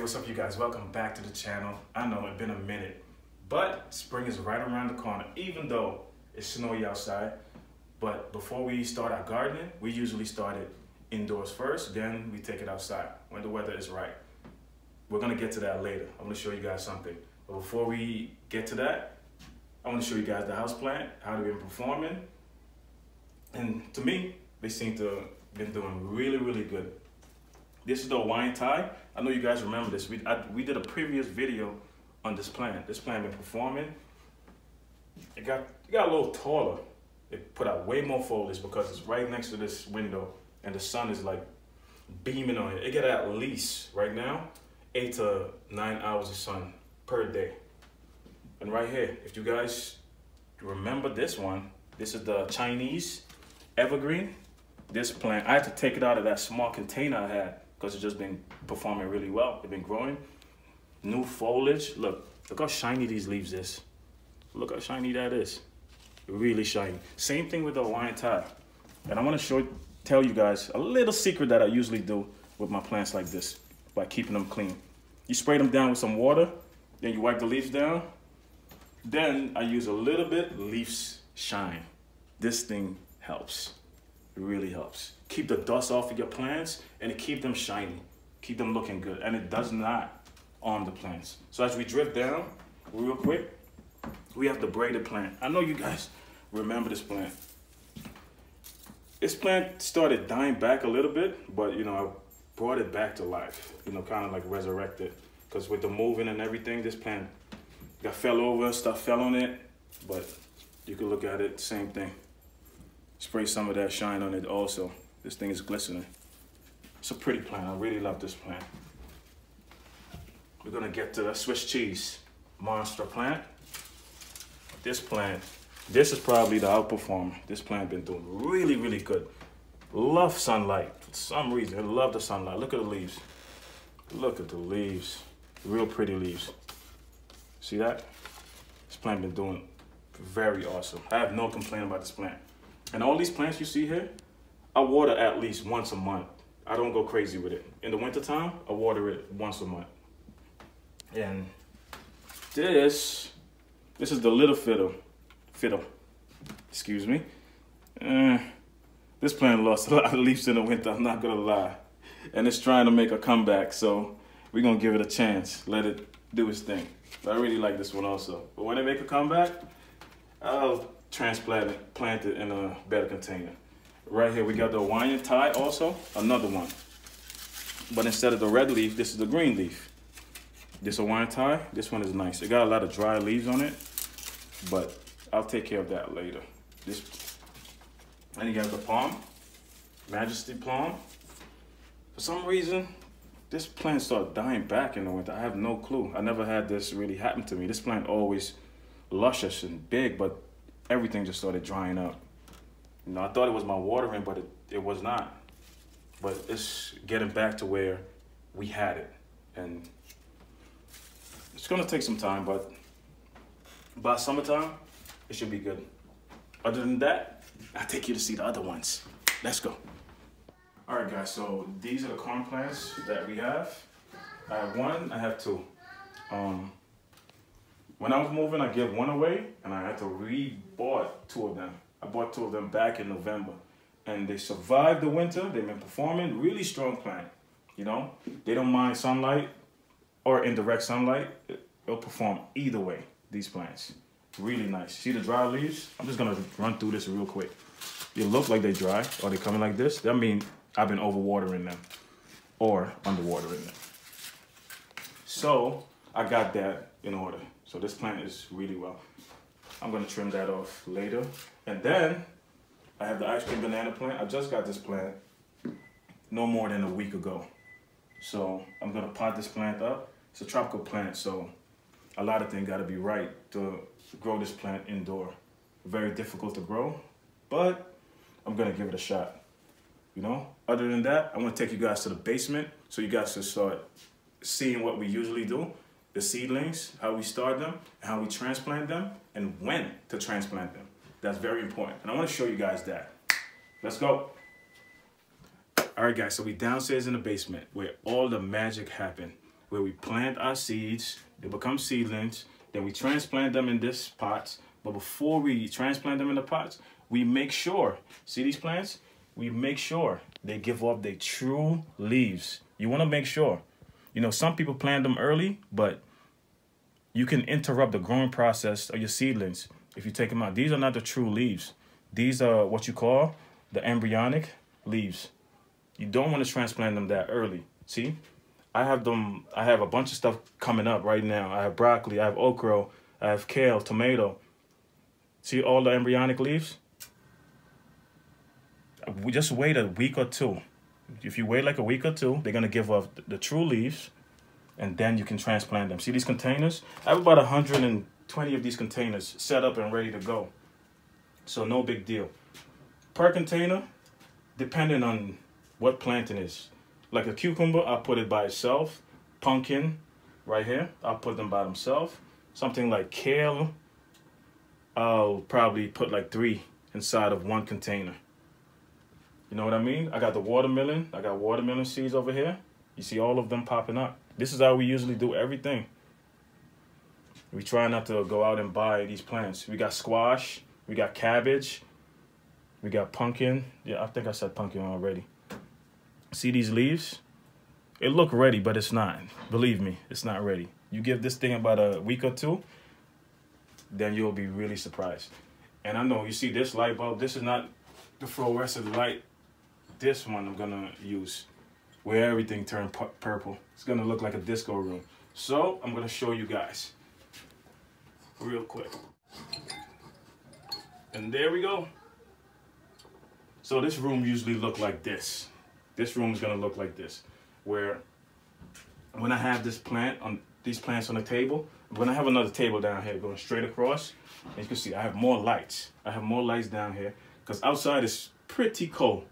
what's up you guys? Welcome back to the channel. I know it's been a minute, but spring is right around the corner, even though it's snowy outside. But before we start our gardening, we usually start it indoors first, then we take it outside when the weather is right. We're gonna get to that later. I'm gonna show you guys something. But before we get to that, I wanna show you guys the houseplant, how they've been performing. And to me, they seem to have been doing really good. This is the Hawaiian tie. I know you guys remember this. We did a previous video on this plant. This plant been performing. It got a little taller. It put out way more foliage because it's right next to this window and the sun is like beaming on it. It got at least, right now, 8 to 9 hours of sun per day. And right here, if you guys remember this one, this is the Chinese Evergreen. This plant, I had to take it out of that small container I had because it's just been performing really well. It's been growing. New foliage. Look how shiny these leaves is. Look how shiny that is. Really shiny. Same thing with the Hawaiian tie. And I want to tell you guys a little secret that I usually do with my plants like this by keeping them clean. You spray them down with some water, then you wipe the leaves down. Then I use a little bit leaves shine. This thing helps. It really helps. Keep the dust off of your plants and it keep them shiny. Keep them looking good. And it does not harm the plants. So as we drift down real quick, we have the braided plant. I know you guys remember this plant. This plant started dying back a little bit, but you know, I brought it back to life. You know, kind of like resurrected. Because with the moving and everything, this plant fell over, stuff fell on it. But you can look at it, same thing. Spray some of that shine on it also. This thing is glistening. It's a pretty plant. I really love this plant. We're gonna get to the Swiss cheese monster plant. This plant, this is probably the outperformer. This plant been doing really good. Love sunlight. For some reason, I love the sunlight. Look at the leaves. Look at the leaves. Real pretty leaves. See that? This plant been doing very awesome. I have no complaint about this plant. And all these plants you see here, I water at least once a month. I don't go crazy with it. In the wintertime, I water it once a month. And this is the little Fiddle. Excuse me. This plant lost a lot of leaves in the winter, I'm not gonna lie. And it's trying to make a comeback, so we're gonna give it a chance. Let it do its thing. I really like this one also. But when they make a comeback, I'll plant it in a better container. Right here we got the Hawaiian tie also, another one. But instead of the red leaf, this is the green leaf. This Hawaiian tie, this one is nice. It got a lot of dry leaves on it, but I'll take care of that later. And you got the palm, Majesty palm. For some reason, this plant started dying back in the winter. I have no clue. I never had this really happen to me. This plant always luscious and big, but everything just started drying up. You know, I thought it was my watering, but it was not. But it's getting back to where we had it. And it's gonna take some time, but by summertime, it should be good. Other than that, I'll take you to see the other ones. Let's go. All right, guys, so these are the corn plants that we have. I have one, I have two. When I was moving, I gave one away, and I had to re-bought two of them. I bought two of them back in November, and they survived the winter. They've been performing. Really strong plant, you know? They don't mind sunlight or indirect sunlight. It'll perform either way, these plants. Really nice. See the dry leaves? I'm just gonna run through this real quick. They look like they dry, or they coming like this. That means I've been overwatering them or underwatering them. So I got that in order. So this plant is really well. I'm gonna trim that off later. And then I have the ice cream banana plant. I just got this plant no more than a week ago. So I'm gonna pot this plant up. It's a tropical plant, so a lot of things gotta be right to grow this plant indoor. Very difficult to grow, but I'm gonna give it a shot. You know, other than that, I want to take you guys to the basement so you guys can start seeing what we usually do, the seedlings, how we start them, how we transplant them, and when to transplant them. That's very important, and I want to show you guys that. Let's go. All right, guys, so we downstairs in the basement where all the magic happened. where we plant our seeds, they become seedlings, then we transplant them in this pots. But before we transplant them in the pots, we make sure, see these plants? We make sure they give off their true leaves. You want to make sure. You know, some people plant them early, but you can interrupt the growing process of your seedlings if you take them out. These are not the true leaves. These are what you call the embryonic leaves. You don't want to transplant them that early. See, I have a bunch of stuff coming up right now. I have broccoli, I have okra, I have kale, tomato. See all the embryonic leaves? We just wait a week or two. If you wait like a week or two, they're gonna give off the true leaves, and then you can transplant them. See these containers? I have about 120 of these containers set up and ready to go. So no big deal. Per container, depending on what plant it is. Like a cucumber, I'll put it by itself. Pumpkin, right here, I'll put them by themselves. Something like kale, I'll probably put like 3 inside of 1 container. You know what I mean? I got the watermelon. I got watermelon seeds over here. You see all of them popping up. This is how we usually do everything. We try not to go out and buy these plants. We got squash. We got cabbage. We got pumpkin. Yeah, I think I said pumpkin already. See these leaves? It look ready, but it's not. Believe me, it's not ready. You give this thing about a week or 2, then you'll be really surprised. And I know you see this light bulb. This is not the fluorescent light. This one I'm gonna use where everything turned purple. It's gonna look like a disco room. So I'm gonna show you guys real quick. And there we go. So this room usually look like this. This room is gonna look like this, where when I have this plant on these plants on the table, when I have another table down here going straight across, and you can see I have more lights. I have more lights down here because outside is pretty cold.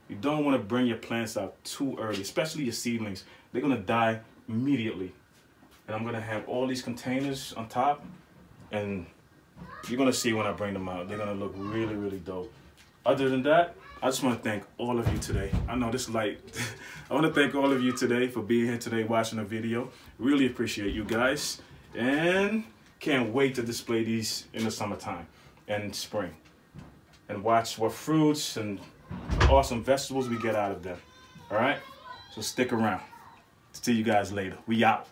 You don't want to bring your plants out too early, especially your seedlings. They're gonna die immediately. And I'm gonna have all these containers on top, and you're gonna see when I bring them out. They're gonna look really, really dope. Other than that, I just want to thank all of you today. I know this light. I want to thank all of you today for being here today watching the video. Really appreciate you guys. And can't wait to display these in the summertime and spring. And watch what fruits and awesome vegetables we get out of them. All right? So stick around. See you guys later. We out.